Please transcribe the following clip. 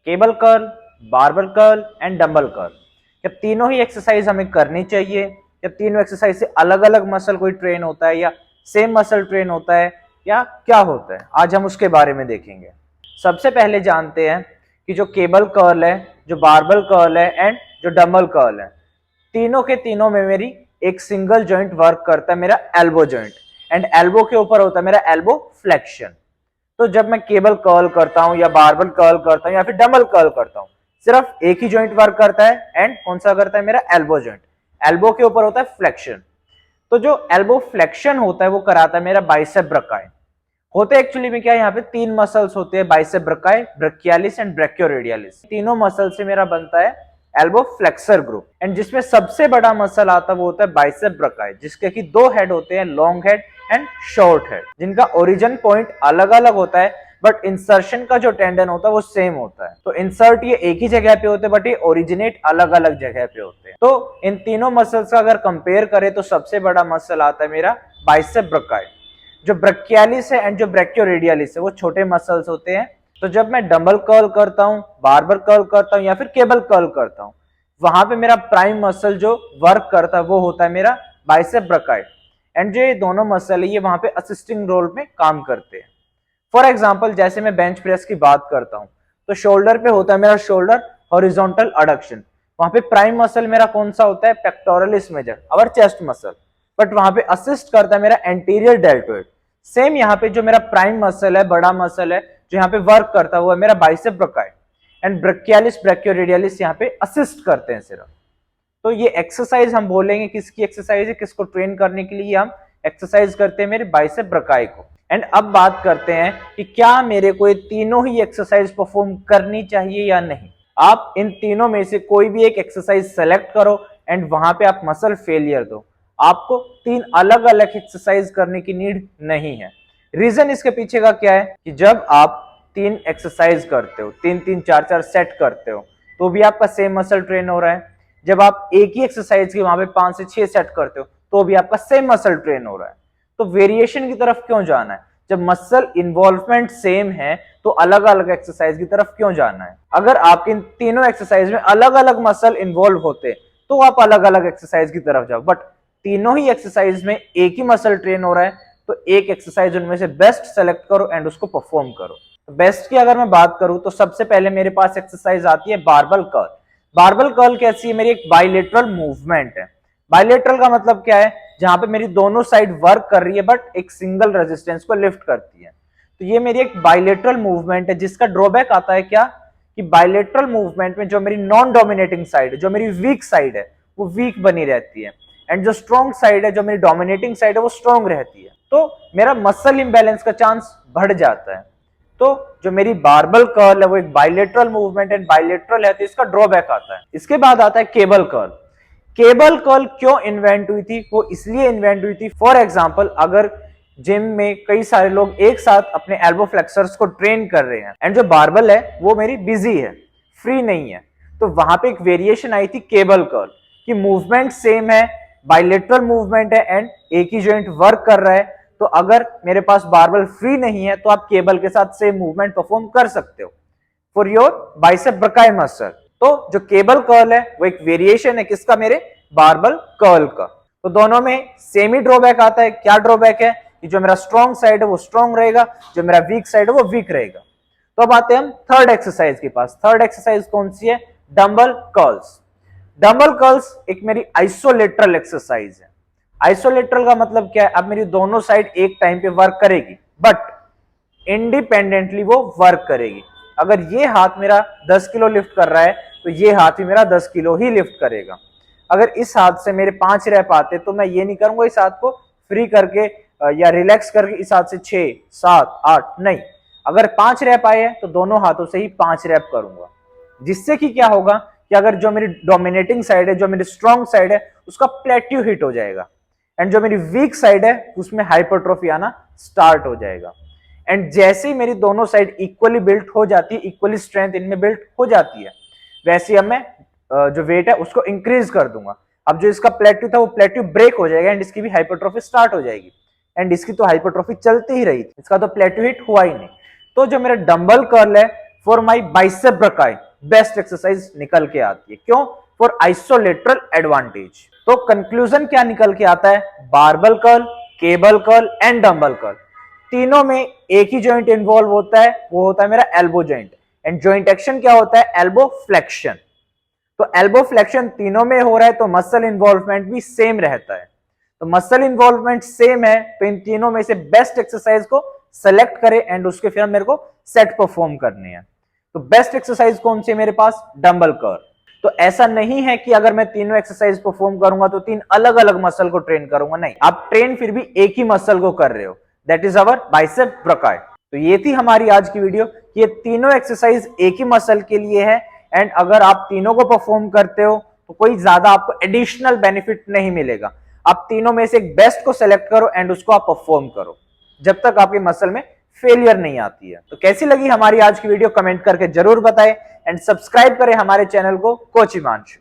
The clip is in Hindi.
Cable curl, barbell curl and dumbbell curl. क्या तीनों ही एक्सरसाइज हमें करनी चाहिए या तीनों एक्सरसाइज से अलग अलग मसल कोई ट्रेन होता है या सेम मसल ट्रेन होता है या क्या होता है, आज हम उसके बारे में देखेंगे। सबसे पहले जानते हैं कि जो केबल कर्ल है, जो बारबल कर्ल है एंड जो डंबल कर्ल है, तीनों के तीनों में मेरी एक सिंगल जॉइंट वर्क करता है, मेरा एल्बो जॉइंट। एंड एल्बो के ऊपर होता है मेरा एल्बो फ्लेक्शन। तो जब मैं केबल कर्ल करता हूं या बारबल कर्ल करता हूं या फिर डबल कर्ल करता हूं, सिर्फ एक ही जॉइंट वर्क करता है एंड कौन सा करता है, मेरा एल्बो जॉइंट। एल्बो के ऊपर होता है फ्लेक्शन। तो जो एल्बो फ्लेक्शन होता है वो कराता है मेरा बाइसेप ब्रकाई। होते एक्चुअली में क्या है, यहाँ पे तीन मसल्स होते हैं, बाइसेप ब्रकाई, ब्रैकियालिस एंड ब्रैकियोरेडियलिस। तीनों मसल से मेरा बनता है एल्बो फ्लेक्सर ग्रुप। एंड जिसमें सबसे बड़ा मसल आता है वो होता है बाइसेप ब्रकाई, जिसके कि दो हेड होते हैं, long head and short head, जिनका ओरिजिन पॉइंट अलग अलग होता है बट इंसर्शन का जो टेंडन होता है वो सेम होता है। तो इंसर्ट ये एक ही जगह पे होते हैं बट ये ओरिजिनेट अलग अलग जगह पे होते हैं। तो इन तीनों मसल्स का अगर कंपेयर करें तो सबसे बड़ा मसल आता है मेरा बाइसेप ब्रकाई। जो ब्रैकियालिस है एंड जो ब्रैकियोरेडियलिस है वो छोटे मसल्स होते हैं। तो जब मैं डंबल कर्ल करता हूं, बारबल कर्ल करता हूं या फिर केबल कर्ल करता हूं, वहां पे मेरा प्राइम मसल जो वर्क करता है वो होता है मेरा बाइसेप ब्रकाई। एंड जो ये दोनों मसल है ये वहां पे असिस्टिंग रोल में काम करते हैं। फॉर एग्जांपल जैसे मैं बेंच प्रेस की बात करता हूं तो शोल्डर पे होता है मेरा शोल्डर हॉरिजॉन्टल एडक्शन। वहां पे प्राइम मसल मेरा कौन सा होता है, पेक्टोरलिस मेजर, और चेस्ट मसल। बट वहां पे असिस्ट करता है मेरा एंटीरियर डेल्टोइड। सेम यहाँ पे जो मेरा प्राइम मसल है, बड़ा मसल है जो यहाँ पे वर्क करता हुआ है मेरा बाइसेप ब्रकाई। एंड ब्रैकियालिस ब्रैकियोरेडियलिस यहाँ पे असिस्ट करते हैं सिर्फ। तो ये एक्सरसाइज हम बोलेंगे किसकी एक्सरसाइज है, किसको ट्रेन करने के लिए हम एक्सरसाइज करते हैं, मेरे बाइसेप ब्रकाई को। एंड अब बात करते हैं कि क्या मेरे को ये तीनों ही एक्सरसाइज परफॉर्म करनी चाहिए या नहीं। आप इन तीनों में से कोई भी एक एक्सरसाइज सेलेक्ट करो एंड वहां पे आप मसल फेलियर दो, आपको तीन अलग अलग एक्सरसाइज करने की नीड नहीं है। रीजन इसके पीछे का क्या है कि जब आप तीन एक्सरसाइज करते हो, तीन तीन चार चार सेट करते हो, तो भी आपका सेम मसल ट्रेन हो रहा है। जब आप एक ही एक्सरसाइज के वहां पे 5 से 6 सेट करते हो तो भी आपका सेम मसल ट्रेन हो रहा है। तो वेरिएशन की तरफ क्यों जाना है, जब मसल इन्वॉल्वमेंट सेम है तो अलग अलग एक्सरसाइज की तरफ क्यों जाना है। अगर आप इन तीनों एक्सरसाइज में अलग अलग मसल इन्वॉल्व होते तो आप अलग अलग एक्सरसाइज की तरफ जाओ, बट तीनों ही एक्सरसाइज में एक ही मसल ट्रेन हो रहा है तो एक एक्सरसाइज उनमें से बेस्ट सेलेक्ट करो एंड उसको परफॉर्म करो। बेस्ट की अगर मैं बात करूं तो सबसे पहले मेरे पास एक्सरसाइज आती है बारबल कर्ल। बारबल कर्ल कैसी है, मेरी एक बाइलेटरल मूवमेंट है। बाइलेटरल का मतलब क्या है, जहां पे मेरी दोनों साइड वर्क कर रही है बट एक सिंगल रेजिस्टेंस को लिफ्ट करती है। तो ये मेरी एक बाइलेटरल मूवमेंट है, जिसका ड्रॉबैक आता है क्या कि बाइलेटरल मूवमेंट में जो मेरी नॉन डोमिनेटिंग साइड है, जो मेरी वीक साइड है, वो वीक बनी रहती है। एंड जो स्ट्रॉन्ग साइड है, जो मेरी डोमिनेटिंग साइड है, वो स्ट्रॉन्ग रहती है। तो मेरा मसल इंबैलेंस का चांस बढ़ जाता है। तो जो मेरी बारबल कर्ल है वो एक बाइलेटरल मूवमेंट एंड बाइलेटरल है, तो इसका ड्रॉबैक आता है। इसके बाद आता है केबल कर्ल। केबल कर्ल क्यों इन्वेंट हुई थी, वो इसलिए इन्वेंट हुई थी, फॉर एग्जांपल अगर जिम में कई सारे लोग एक साथ अपने एल्बो फ्लेक्सर्स को ट्रेन कर रहे हैं एंड जो बारबल है वो मेरी बिजी है, फ्री नहीं है, तो वहां पे एक वेरिएशन आई थी केबल कर्ल की। मूवमेंट सेम है, बाइलेटरल मूवमेंट है एंड एक ही जॉइंट वर्क कर रहा है। तो अगर मेरे पास बारबल फ्री नहीं है तो आप केबल के साथ सेम मूवमेंट परफॉर्म कर सकते हो फॉर योर बाइसेप ब्रकाई मसल। तो जो केबल कर्ल है वो एक वेरिएशन है किसका, मेरे बारबल कर्ल का। तो दोनों में सेम ही ड्रॉबैक आता है। क्या ड्रॉबैक है कि जो मेरा स्ट्रॉन्ग साइड है वो स्ट्रॉन्ग रहेगा, जो मेरा वीक साइड है वो वीक रहेगा। तो अब आते हैं हम थर्ड एक्सरसाइज के पास। थर्ड एक्सरसाइज कौन सी है, डंबल कर्ल्स। डंबल कर्ल्स एक मेरी आइसोलेटरल एक्सरसाइज है। आइसोलेटरल का मतलब क्या है, अब मेरी दोनों साइड एक टाइम पे वर्क करेगी बट इंडिपेंडेंटली वो वर्क करेगी। अगर ये हाथ मेरा 10 किलो लिफ्ट कर रहा है तो ये हाथ भी मेरा 10 किलो ही लिफ्ट करेगा। अगर इस हाथ से मेरे 5 रैप आते तो मैं ये नहीं करूंगा इस हाथ को फ्री करके या रिलैक्स करके इस हाथ से 6 7 8, नहीं, अगर 5 रैप आए तो दोनों हाथों से ही 5 रैप करूंगा। जिससे कि क्या होगा कि अगर जो मेरी डोमिनेटिंग साइड है, जो मेरी स्ट्रॉन्ग साइड है, उसका प्लेट्यू हिट हो जाएगा एंड जो मेरी वीक साइड है उसमें हाइपरट्रोफी आना स्टार्ट हो जाएगा। एंड जैसे ही मेरी दोनों साइड इक्वली बिल्ट हो जाती है, इक्वली स्ट्रेंथ इनमें बिल्ट हो जाती है, वैसे ही अब मैं जो वेट है उसको इंक्रीज कर दूंगा। अब जो इसका प्लेट्यू था वो प्लेट्यू ब्रेक हो जाएगा एंड इसकी भी हाइपरट्रोफी स्टार्ट हो जाएगी। एंड इसकी तो हाइपरट्रोफी चलती ही रही थी, इसका तो प्लेट्यू हिट हुआ ही नहीं। तो जो मेरा डंबल कर्ल है for my bicep brachii best exercise निकल के आती है। क्यों? For isolateral advantage. तो कंक्लूजन क्या निकल के आता है? Barbell curl, cable curl and dumbbell curl तीनों में एक ही जॉइंट इन्वॉल्व होता है, वो होता है मेरा elbow joint. And joint action क्या होता है? Elbow flexion. तो एल्बो फ्लेक्शन तीनों में हो रहा है तो मसल इन्वॉल्वमेंट भी सेम रहता है। तो मसल इन्वॉल्वमेंट सेम है तो इन तीनों में से बेस्ट एक्सरसाइज को सेलेक्ट करें एंड उसके फिर मेरे को सेट परफॉर्म करने हैं। तो बेस्ट एक्सरसाइज कौन सी है मेरे पास? Dumbbell curl. तो ऐसा नहीं है कि अगर मैं तीनों एक्सरसाइज परफॉर्म करूंगा तो तीन अलग अलग मसल को ट्रेन करूंगा, नहीं, आप ट्रेन फिर भी एक ही मसल को कर रहे हो, दैट इज अवर बाइसेप ब्रकाई। तो ये थी हमारी आज की वीडियो, ये तीनों एक्सरसाइज एक ही मसल के लिए है एंड अगर आप तीनों को परफॉर्म करते हो तो कोई ज्यादा आपको एडिशनल बेनिफिट नहीं मिलेगा। आप तीनों में से एक बेस्ट को सेलेक्ट करो एंड उसको आप परफॉर्म करो जब तक आपके मसल में फेलियर नहीं आती है। तो कैसी लगी हमारी आज की वीडियो कमेंट करके जरूर बताएं एंड सब्सक्राइब करें हमारे चैनल को कोच हिमांशु।